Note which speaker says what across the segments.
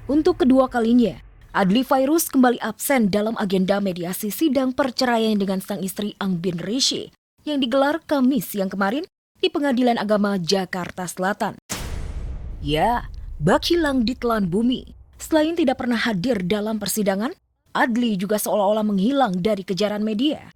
Speaker 1: Untuk kedua kalinya, Adly Fairuz kembali absen dalam agenda mediasi sidang perceraian dengan sang istri Angbin Rishi yang digelar Kamis siang kemarin di Pengadilan Agama Jakarta Selatan. Ya, bak hilang ditelan bumi. Selain tidak pernah hadir dalam persidangan, Adly juga seolah-olah menghilang dari kejaran media.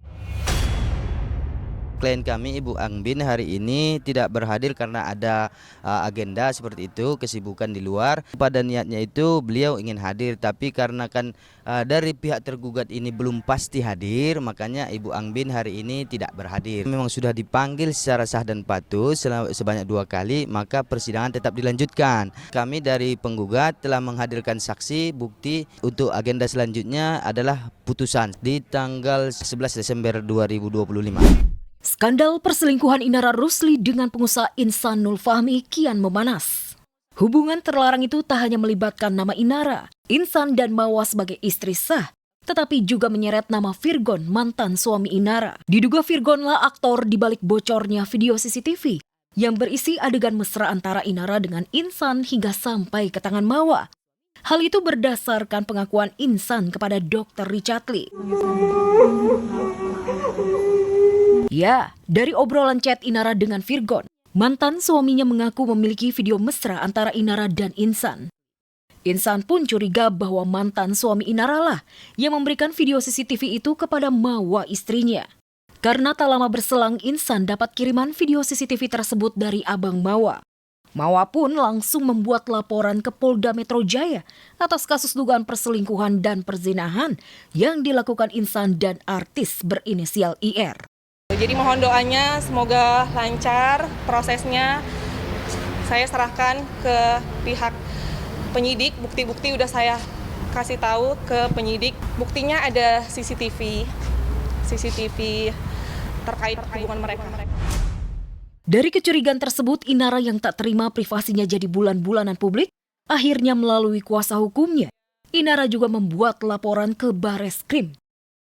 Speaker 2: Klien kami Ibu Angbin hari ini tidak berhadir karena ada agenda seperti itu, kesibukan di luar. Pada niatnya itu beliau ingin hadir, tapi karena kan dari pihak tergugat ini belum pasti hadir, makanya Ibu Angbin hari ini tidak berhadir. Memang sudah dipanggil secara sah dan patuh sebanyak 2 kali, maka persidangan tetap dilanjutkan. Kami dari penggugat telah menghadirkan saksi, bukti untuk agenda selanjutnya adalah putusan di tanggal 11 Desember 2025.
Speaker 1: Skandal perselingkuhan Inara Rusli dengan pengusaha Ihsanul Fahmi kian memanas. Hubungan terlarang itu tak hanya melibatkan nama Inara, Ihsan dan Mawa sebagai istri sah, tetapi juga menyeret nama Virgon, mantan suami Inara. Diduga Virgonlah aktor di balik bocornya video CCTV yang berisi adegan mesra antara Inara dengan Ihsan hingga sampai ke tangan Mawa. Hal itu berdasarkan pengakuan Ihsan kepada Dr. Richard Lee. Ya, dari obrolan chat Inara dengan Virgon, mantan suaminya mengaku memiliki video mesra antara Inara dan Ihsan. Ihsan pun curiga bahwa mantan suami Inara lah yang memberikan video CCTV itu kepada Mawa istrinya. Karena tak lama berselang Ihsan dapat kiriman video CCTV tersebut dari abang Mawa. Mawa pun langsung membuat laporan ke Polda Metro Jaya atas kasus dugaan perselingkuhan dan perzinahan yang dilakukan Ihsan dan artis berinisial IR.
Speaker 3: Jadi mohon doanya semoga lancar prosesnya. Saya serahkan ke pihak penyidik, bukti-bukti udah saya kasih tahu ke penyidik. Buktinya ada CCTV terkait hubungan mereka.
Speaker 1: Dari kecurigaan tersebut, Inara yang tak terima privasinya jadi bulan-bulanan publik, akhirnya melalui kuasa hukumnya. Inara juga membuat laporan ke Barreskrim.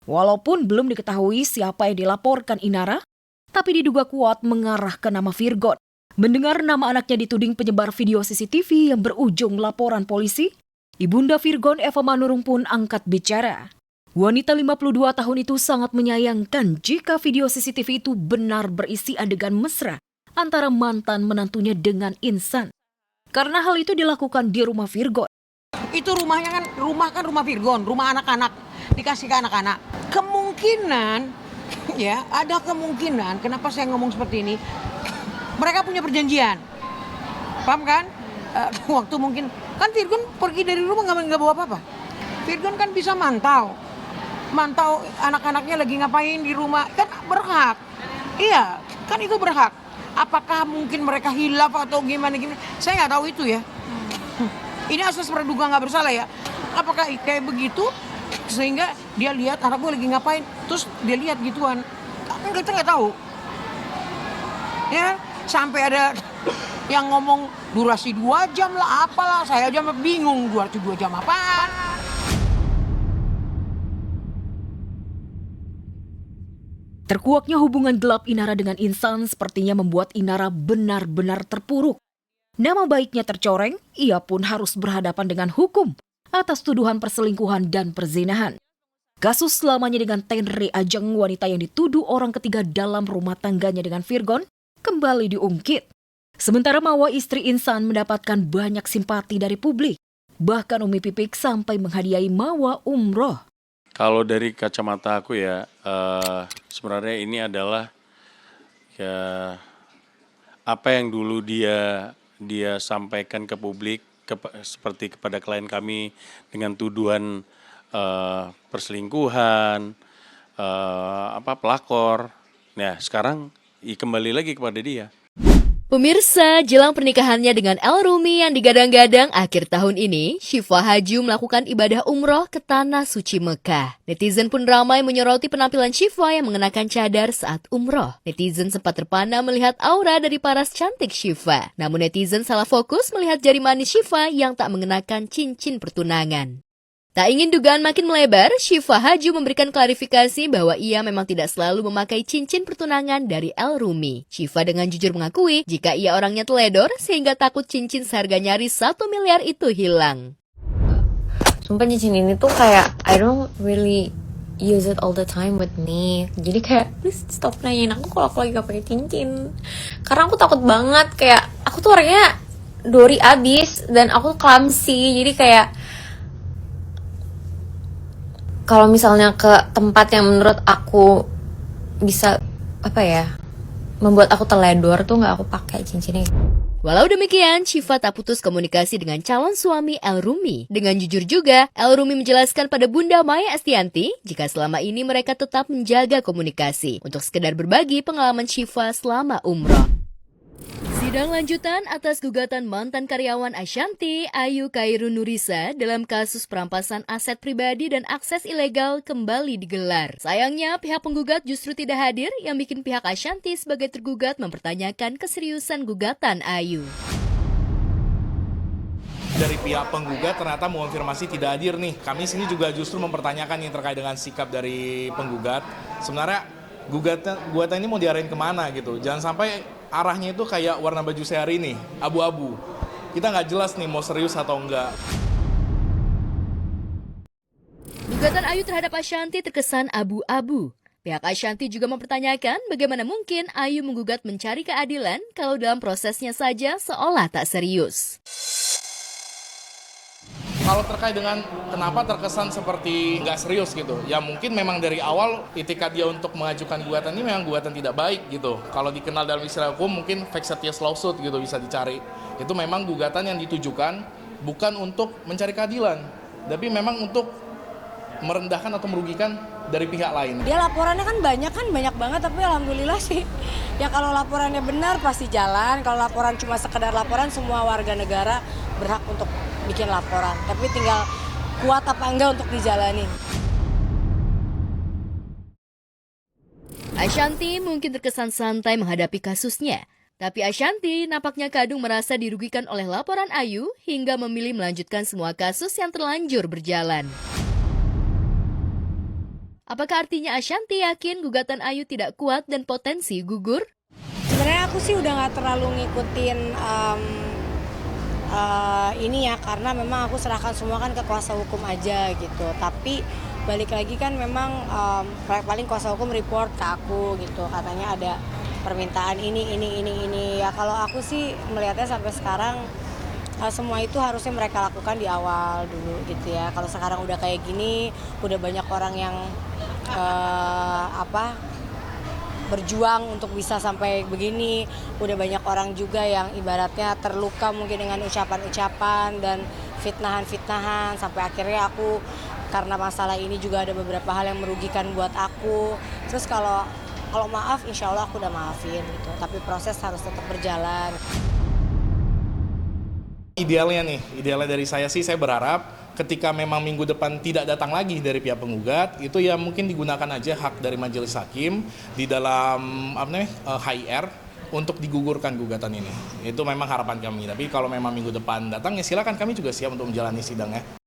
Speaker 1: Walaupun belum diketahui siapa yang dilaporkan Inara, tapi diduga kuat mengarah ke nama Virgon. Mendengar nama anaknya dituding penyebar video CCTV yang berujung laporan polisi, Ibunda Virgon Eva Manurung pun angkat bicara. Wanita 52 tahun itu sangat menyayangkan jika video CCTV itu benar berisi adegan mesra antara mantan menantunya dengan Ihsan. Karena hal itu dilakukan di rumah Virgon.
Speaker 4: Itu rumahnya kan rumah Virgon, rumah anak-anak, dikasih ke anak-anak. Kemungkinan, ya ada kemungkinan, kenapa saya ngomong seperti ini, mereka punya perjanjian, paham kan? Waktu mungkin, kan Virgon pergi dari rumah nggak bawa apa-apa. Virgon kan bisa mantau anak-anaknya lagi ngapain di rumah, kan berhak. Iya, kan itu berhak. Apakah mungkin mereka hilaf atau gimana, saya nggak tahu itu ya. Ini asas praduga nggak bersalah ya. Apakah kayak begitu sehingga dia lihat anak gue lagi ngapain, terus dia lihat gituan, kita nggak tahu. Ya sampai ada yang ngomong durasi 2 jam lah, apalah, saya aja bingung durasi 2 jam apaan.
Speaker 1: Terkuaknya hubungan gelap Inara dengan Ihsan sepertinya membuat Inara benar-benar terpuruk. Nama baiknya tercoreng, ia pun harus berhadapan dengan hukum atas tuduhan perselingkuhan dan perzinahan. Kasus lamanya dengan Tenri Ajeng, wanita yang dituduh orang ketiga dalam rumah tangganya dengan Virgon, kembali diungkit. Sementara Mawa istri Ihsan mendapatkan banyak simpati dari publik. Bahkan Umi Pipik sampai menghadiahi Mawa umroh.
Speaker 5: Kalau dari kacamata aku ya, sebenarnya ini adalah ya apa yang dulu dia sampaikan ke publik, seperti kepada klien kami dengan tuduhan perselingkuhan, pelakor. Nah sekarang kembali lagi kepada dia.
Speaker 6: Pemirsa, jelang pernikahannya dengan El Rumi yang digadang-gadang akhir tahun ini, Syifa Haju melakukan ibadah umroh ke Tanah Suci Mekah. Netizen pun ramai menyoroti penampilan Syifa yang mengenakan cadar saat umroh. Netizen sempat terpana melihat aura dari paras cantik Syifa. Namun netizen salah fokus melihat jari manis Syifa yang tak mengenakan cincin pertunangan. Tak ingin dugaan makin melebar, Syifa Haju memberikan klarifikasi bahwa ia memang tidak selalu memakai cincin pertunangan dari El Rumi. Syifa dengan jujur mengakui jika ia orangnya teledor sehingga takut cincin seharga nyaris 1 miliar itu hilang.
Speaker 7: Sumpah cincin ini tuh kayak I don't really use it all the time with me. Jadi kayak please stop nanyain aku kalau aku lagi gak pakai cincin. Karena aku takut banget, kayak aku tuh orangnya dori abis dan aku clumsy. Jadi kayak kalau misalnya ke tempat yang menurut aku bisa membuat aku teledor tuh nggak aku pakai cincinnya.
Speaker 6: Walau demikian, Syifa tak putus komunikasi dengan calon suami El Rumi. Dengan jujur juga, El Rumi menjelaskan pada Bunda Maya Estianti jika selama ini mereka tetap menjaga komunikasi untuk sekedar berbagi pengalaman Syifa selama umroh. Sidang lanjutan atas gugatan mantan karyawan Ashanti, Ayu Khairun Nurisa dalam kasus perampasan aset pribadi dan akses ilegal kembali digelar. Sayangnya, pihak penggugat justru tidak hadir yang bikin pihak Ashanti sebagai tergugat mempertanyakan keseriusan gugatan Ayu.
Speaker 8: Dari pihak penggugat ternyata mengonfirmasi tidak hadir nih. Kami sini juga justru mempertanyakan yang terkait dengan sikap dari penggugat. Sebenarnya gugatan ini mau diarahin kemana gitu. Jangan sampai arahnya itu kayak warna baju saya hari ini, abu-abu. Kita nggak jelas nih mau serius atau enggak.
Speaker 6: Gugatan Ayu terhadap Ashanti terkesan abu-abu. Pihak Ashanti juga mempertanyakan bagaimana mungkin Ayu menggugat mencari keadilan kalau dalam prosesnya saja seolah tak serius.
Speaker 8: Kalau terkait dengan kenapa terkesan seperti nggak serius gitu, ya mungkin memang dari awal itikat dia untuk mengajukan gugatan ini memang gugatan tidak baik gitu. Kalau dikenal dalam istilah hukum mungkin vexatious lawsuit gitu bisa dicari. Itu memang gugatan yang ditujukan bukan untuk mencari keadilan, tapi memang untuk merendahkan atau merugikan dari pihak lain.
Speaker 9: Dia laporannya kan banyak banget, tapi alhamdulillah sih. Ya kalau laporannya benar pasti jalan, kalau laporan cuma sekedar laporan semua warga negara berhak untuk bikin laporan, tapi tinggal kuat apa enggak untuk dijalanin.
Speaker 6: Ashanti mungkin terkesan santai menghadapi kasusnya, tapi Ashanti nampaknya kadung merasa dirugikan oleh laporan Ayu hingga memilih melanjutkan semua kasus yang terlanjur berjalan. Apakah artinya Ashanti yakin gugatan Ayu tidak kuat dan potensi gugur?
Speaker 9: Sebenarnya aku sih udah nggak terlalu ngikutin ini ya, karena memang aku serahkan semua kan ke kuasa hukum aja gitu. Tapi balik lagi kan memang paling kuasa hukum report ke aku gitu, katanya ada permintaan ini. Ya kalau aku sih melihatnya sampai sekarang semua itu harusnya mereka lakukan di awal dulu gitu ya. Kalau sekarang udah kayak gini, udah banyak orang yang berjuang untuk bisa sampai begini. Udah banyak orang juga yang ibaratnya terluka mungkin dengan ucapan-ucapan dan fitnahan-fitnahan. Sampai akhirnya aku karena masalah ini juga ada beberapa hal yang merugikan buat aku. Terus kalau maaf insya Allah aku udah maafin gitu. Tapi proses harus tetap berjalan.
Speaker 8: Idealnya dari saya sih, saya berharap ketika memang minggu depan tidak datang lagi dari pihak penggugat, itu ya mungkin digunakan aja hak dari majelis hakim di dalam HIR untuk digugurkan gugatan ini. Itu memang harapan kami. Tapi kalau memang minggu depan datang ya silakan, kami juga siap untuk menjalani sidangnya.